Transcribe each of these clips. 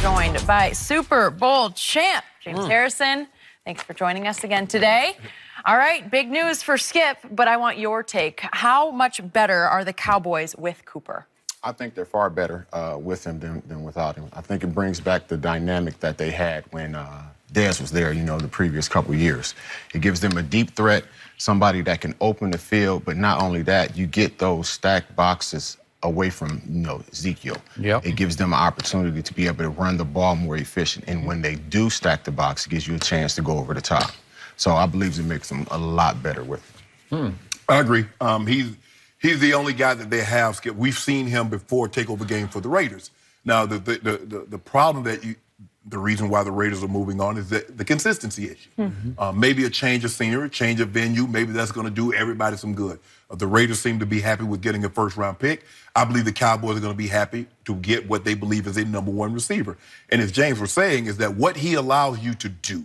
joined by Super Bowl champ James Harrison. Thanks for joining us again today. All right, big news for Skip, but I want your take. How much better are the Cowboys with Cooper? I think they're far better with him than without him. I think it brings back the dynamic that they had when Dez was there, the previous couple of years. It gives them a deep threat, somebody that can open the field, but not only that, you get those stacked boxes away from, Ezekiel. Yep. It gives them an opportunity to be able to run the ball more efficient. And when they do stack the box, it gives you a chance to go over the top. So I believe it makes them a lot better with him. I agree. He's the only guy that they have, Skip. We've seen him before take over game for the Raiders. Now, the problem the reason why the Raiders are moving on is the consistency issue. Maybe a change of scenery, change of venue, maybe that's going to do everybody some good. The Raiders seem to be happy with getting a first-round pick. I believe the Cowboys are going to be happy to get what they believe is a number one receiver. And as James was saying, is that what he allows you to do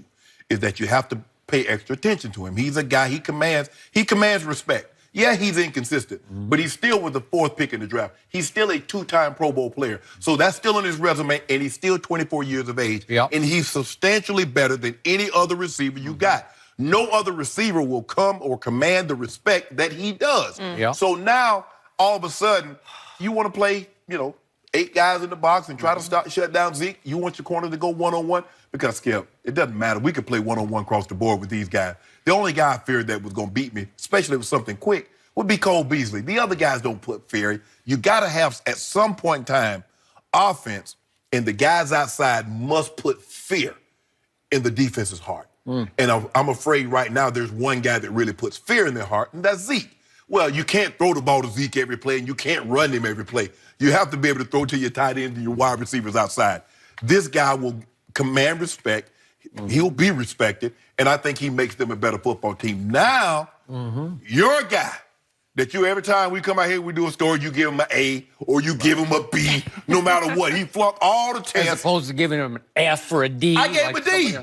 is that you have to pay extra attention to him. He's a guy, he commands respect. Yeah, he's inconsistent, but he's still with the fourth pick in the draft. He's still a two-time Pro Bowl player. So that's still on his resume, and he's still 24 years of age. Yep. And he's substantially better than any other receiver you got. No other receiver will come or command the respect that he does. Yep. So now, all of a sudden, you want to play, 8 guys in the box and try to shut down Zeke. You want your corner to go one-on-one? Because, Skip, it doesn't matter. We could play one-on-one across the board with these guys. The only guy I feared that was going to beat me, especially with something quick, would be Cole Beasley. The other guys don't put fear. You got to have, at some point in time, offense, and the guys outside must put fear in the defense's heart. And I'm afraid right now there's one guy that really puts fear in their heart, and that's Zeke. Well, you can't throw the ball to Zeke every play, and you can't run him every play. You have to be able to throw to your tight end and your wide receivers outside. This guy will command respect. He'll be respected, and I think he makes them a better football team. Now, you're a guy that every time we come out here, we do a story, you give him an A or you give him a B, no matter what. He flunked all the tests. As opposed to giving him an F for a D. I gave him a D.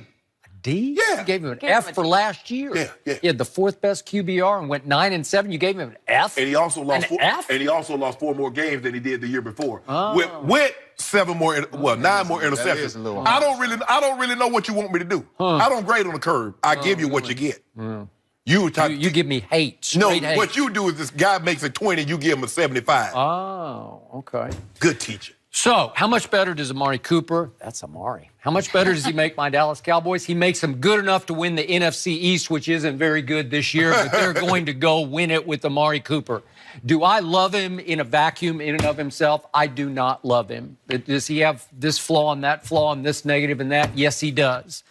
D? Yeah. You gave him an F for last year. Yeah. He had the 4th best QBR and went 9-7. You gave him an F? And he also lost F? And he also lost 4 more games than he did the year before. With 9 more interceptions. I don't really know what you want me to do. I don't grade on the curve. I give you what you get. You give me hate. No, Hate. what you do is this guy makes a 20, you give him a 75. Oh, okay. Good teacher. So, how much better does Amari Cooper? That's Amari. How much better does he make my Dallas Cowboys? He makes them good enough to win the NFC East, which isn't very good this year, but they're going to go win it with Amari Cooper. Do I love him in a vacuum in and of himself? I do not love him. Does he have this flaw and that flaw and this negative and that? Yes, he does.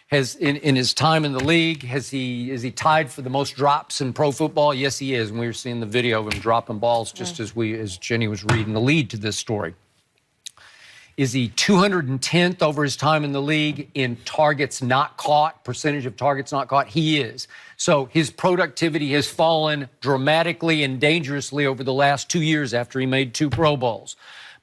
Has in his time in the league, is he tied for the most drops in pro football? Yes, he is. And we were seeing the video of him dropping balls just as Jenny was reading the lead to this story. Is he 210th over his time in the league in targets not caught, percentage of targets not caught? He is. So his productivity has fallen dramatically and dangerously over the last 2 years after he made 2 Pro Bowls.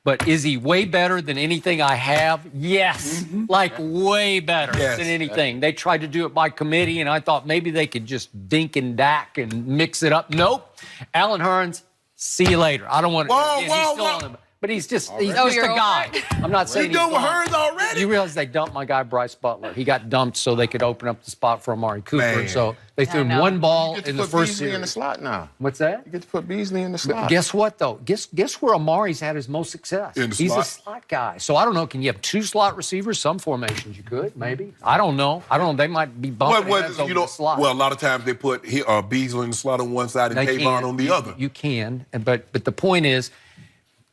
But is he way better than anything I have? Yes, like way better than anything. They tried to do it by committee, and I thought maybe they could just dink and dack and mix it up. Nope. Alan Hearns, see you later. I don't want to. Whoa. But he's just a guy. I'm not saying he's done with Hearns already. You realize they dumped my guy Bryce Butler. He got dumped so they could open up the spot for Amari Cooper. Man. So they threw him one ball in the first Beasley series. in the slot now. What's that? You get to put Beasley in the slot. But guess what, though? Guess where Amari's had his most success? In the He's slot. a slot guy. So I don't know. Can you have 2 slot receivers? Some formations you could, maybe. I don't know. They might be bumping heads over the slot. Well, a lot of times they put Beasley in the slot on one side and Kayvon on the other. You can, but the point is,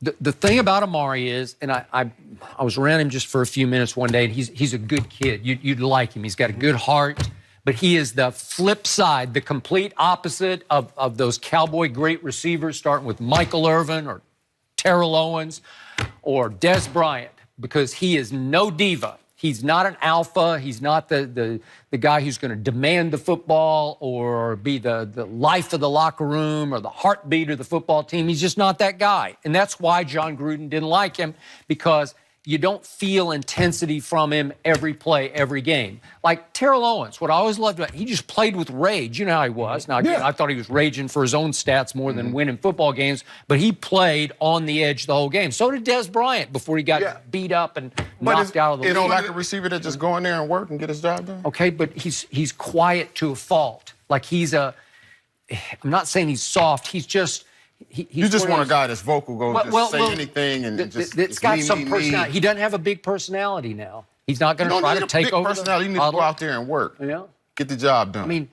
the thing about Amari is, and I was around him just for a few minutes one day, and he's a good kid. You'd like him. He's got a good heart, but he is the flip side, the complete opposite of those Cowboy great receivers, starting with Michael Irvin or Terrell Owens or Des Bryant, because he is no diva. He's not an alpha. He's not the guy who's going to demand the football or be the life of the locker room or the heartbeat of the football team. He's just not that guy. And that's why John Gruden didn't like him, because you don't feel intensity from him every play, every game. Like Terrell Owens, what I always loved about he just played with rage. You know how he was. Now, again, I thought he was raging for his own stats more than winning football games, but he played on the edge the whole game. So did Des Bryant before he got beat up and knocked out of the league. You don't like a receiver that just go in there and work and get his job done? Okay, but he's quiet to a fault. Like I'm not saying he's soft. He's just... You just want a guy that's vocal, say anything and just... It's got some personality. He doesn't have a big personality now. He's not going to try to take over personality. He needs to go out there and work. Yeah. Get the job done. I mean,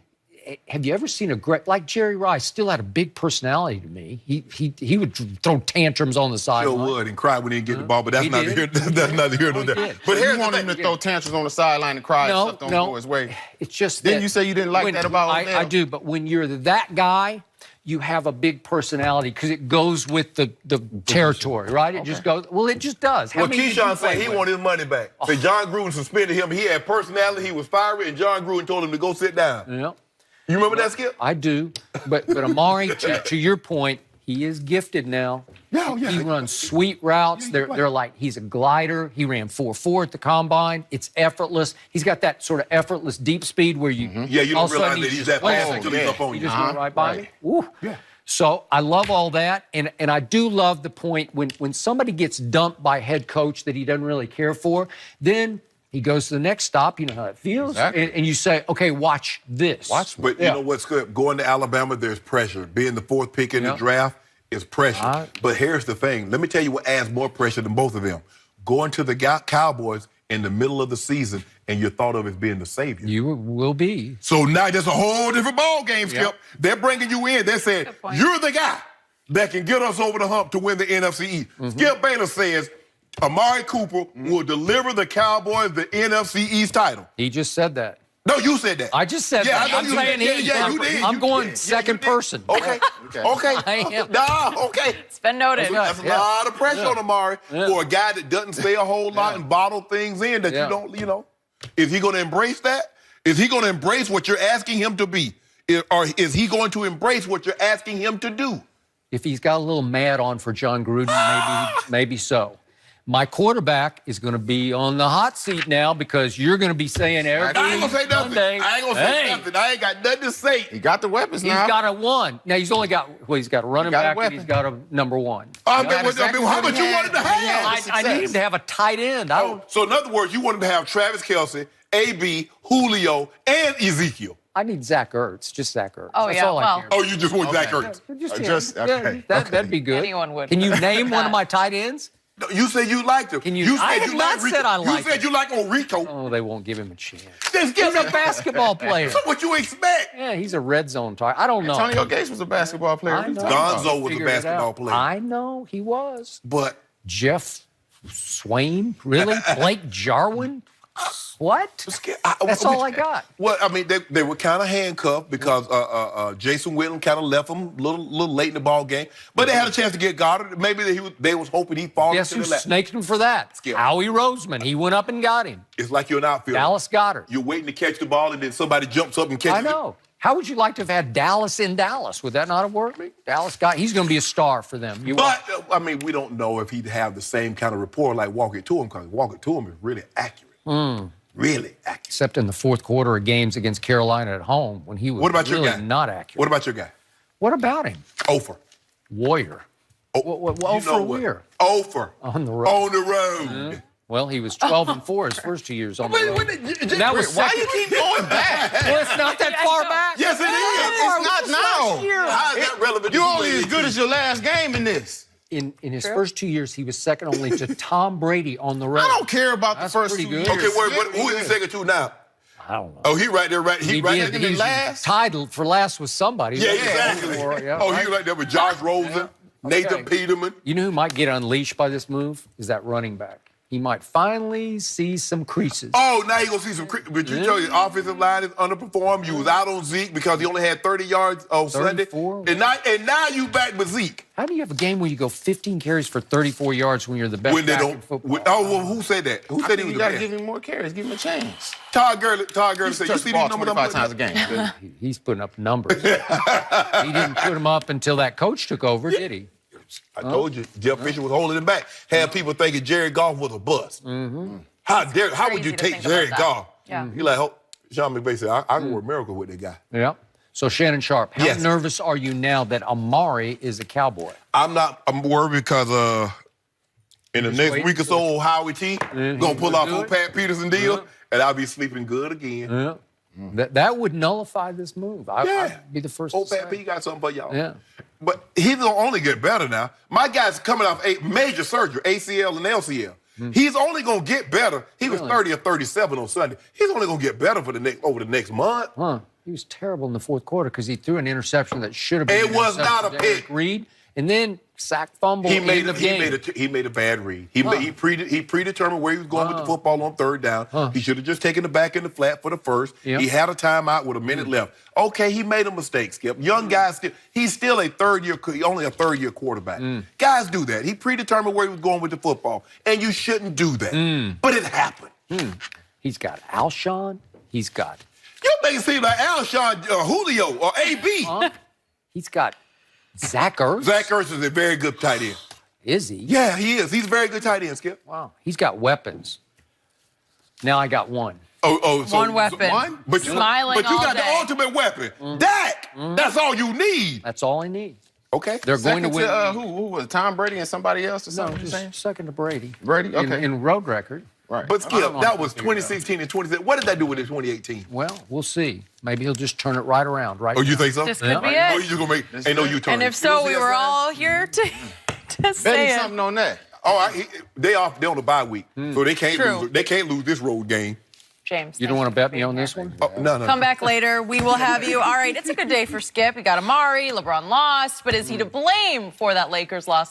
have you ever seen a great... Like Jerry Rice still had a big personality to me. He would throw tantrums on the sideline. Sure would, and cry when he didn't get the ball, but that's neither here nor there. But here's want him to throw tantrums on the sideline and cry and stuff don't go his way. It's just Didn't you say you didn't like that about Odell? I do, but when you're that guy... you have a big personality because it goes with the territory, right? It just goes, well, it just does. Well, Keyshawn said he wanted his money back. So John Gruden suspended him. He had personality. He was fiery, and John Gruden told him to go sit down. Yeah. You remember that, Skip? I do. But Amari, to your point, he is gifted now. Yeah. He runs sweet routes. They're like, he's a glider. He ran 4.4 at the combine. It's effortless. He's got that sort of effortless deep speed where you... Yeah, you don't realize that he's that fast until he's up on you. He just went right by me. Woo. Yeah. So I love all that, and I do love the point when somebody gets dumped by a head coach that he doesn't really care for, then he goes to the next stop. You know how it feels. Exactly. And you say, okay, watch this. But you know what's good? Going to Alabama, there's pressure. Being the fourth pick in the draft is pressure. But here's the thing. Let me tell you what adds more pressure than both of them. Going to the Cowboys in the middle of the season, and you're thought of as being the savior. You will be. So now there's a whole different ball game, Skip. Yep. They're bringing you in. They're saying, you're the guy that can get us over the hump to win the NFC East. Skip Bayless says Amari Cooper will deliver the Cowboys the NFC East title. He just said that. No, you said that. I just said that. I'm saying he. Yeah, you did. I'm going second person. Okay. I am. No, okay. It's been noted. That's a lot of pressure on Amari for a guy that doesn't say a whole lot and bottle things in that you don't, Is he going to embrace that? Is he going to embrace what you're asking him to be? Or is he going to embrace what you're asking him to do? If he's got a little mad on for John Gruden, maybe so. My quarterback is going to be on the hot seat now because you're going to be saying everything. I ain't going to say nothing. I ain't going to say nothing. I ain't got nothing to say. He got the weapons now. He's got a one. Now, he's only got, he's got a running back and he's got a number one. How much you wanted to have? I need him to have a tight end. So, in other words, you want him to have Travis Kelce, A.B., Julio, and Ezekiel. I need Zach Ertz, just Zach Ertz. Oh, That's yeah, all I care about. Oh, you just want Zach Ertz? That'd be good. Anyone would. Can you name one of my tight ends? No, you said you liked him. I have not said I liked him. You said you like Enrico. Oh, they won't give him a chance. He's a basketball player. That's what you expect. Yeah, he's a red zone target. I don't know. Antonio Gates was a basketball player. Gonzo was a basketball player. I know he was. But Jeff Swain? Really? Blake Jarwin? What? That's all I got. Well, I mean, they were kind of handcuffed because Jason Witten kind of left them a little late in the ball game. But they had a chance to get Goddard. Maybe they was hoping he'd fall Guess into who the lap. snaked him for that? Howie Roseman. He went up and got him. It's like you're an outfielder. Dallas Goddard. You're waiting to catch the ball, and then somebody jumps up and catches it. I know. How would you like to have had Dallas in Dallas? Would that not have worked? Dallas he's going to be a star for them. But, I mean, we don't know if he'd have the same kind of rapport like Walker to him, because Walker to him is really accurate. Really accurate. Except in the fourth quarter of games against Carolina at home when he was really not accurate. What about your guy? What about him? Ofer. Warrior. Ofer Weir. Ofer. On the road. On the road. Well, he was 12-4 his first 2 years on the road. Why you keep going back? Well, it's not that far back. Yes, it is. It's not now. How is that relevant? You're only as good as your last game in this. In his first 2 years, he was second only to Tom Brady on the road. I don't care about the first 2 years. Okay, who is he second to now? I don't know. Oh, he right there, right? He right there. He's tied for last with somebody. Yeah, exactly. He right there with Josh Rosen, Nathan Peterman. You know who might get unleashed by this move? Is that running back. He might finally see some creases. Oh, now you're going to see some creases. But you know his offensive line is underperformed. You was out on Zeke because he only had 30 yards on Sunday. And now you back with Zeke. How do you have a game where you go 15 carries for 34 yards when you're the best back in football? Who said that? Who said he was the best? You got to give him more carries. Give him a chance. Todd Gurley said, you see these numbers 25 times a game. He's putting up numbers. He didn't put them up until that coach took over, did he? I told you, Jeff Fisher was holding him back. Had people thinking Jared Goff was a bust. How would you Crazy to take think Jared about that. Goff? Yeah. You like, Sean McVay said, I can work a miracle with that guy. Yeah. So, Shannon Sharp, how Yes. nervous are you now that Amari is a Cowboy? I'm worried because in the next waiting week or so, Howie T gonna pull off do a it. Pat Peterson deal, and I'll be sleeping good again. Yeah. That would nullify this move. I'd be the first Old to Pat say. P got something for y'all. Yeah. But he's gonna only get better now. My guy's coming off a major surgery, ACL and LCL. He's only gonna get better. He was 30 or 37 on Sunday. He's only gonna get better over the next month. Huh. He was terrible in the fourth quarter because he threw an interception that should have been It an was interception not a to Eric pick. Reed, and then sack fumble He end made of game. he made a bad read. He predetermined where he was going with the football on third down. He should have just taken the back in the flat for the first. Yep. He had a timeout with a minute left. Okay, he made a mistake, Skip. Young guy, he's still only a third year quarterback. Guys do that. He predetermined where he was going with the football, and you shouldn't do that. But it happened. He's got Alshon. He's got. You make it seem like Alshon, Julio, or AB. He's got Zach Ertz. Zach Ertz is a very good tight end. Is he? Yeah, he is. He's a very good tight end, Skip. Wow. He's got weapons. Now I got one. So One weapon. One? But you Smiling got all the day. ultimate weapon. Dak. That's all you need. That's all I need. Okay. They're going to Second win. to, who was it, Tom Brady and somebody else or No, something? just second to Brady. Brady? Okay. In road record. Right. But Skip, don't that know. was 2016 and 2017. What did that do with it 2018? Well, we'll see. Maybe he'll just turn it right around. Right. Oh, you now. think so? This could be Oh, it. you just gonna make? Ain't no U-turn. And if so, we were all here to Bet say me it. something on that. Oh, they on the bye week, so they can't True. lose. They can't lose this road game. James, You don't want to bet me on this one? Oh, no. Come back later. We will have you. All right, it's a good day for Skip. You got Amari. LeBron lost, but is he to blame for that Lakers loss?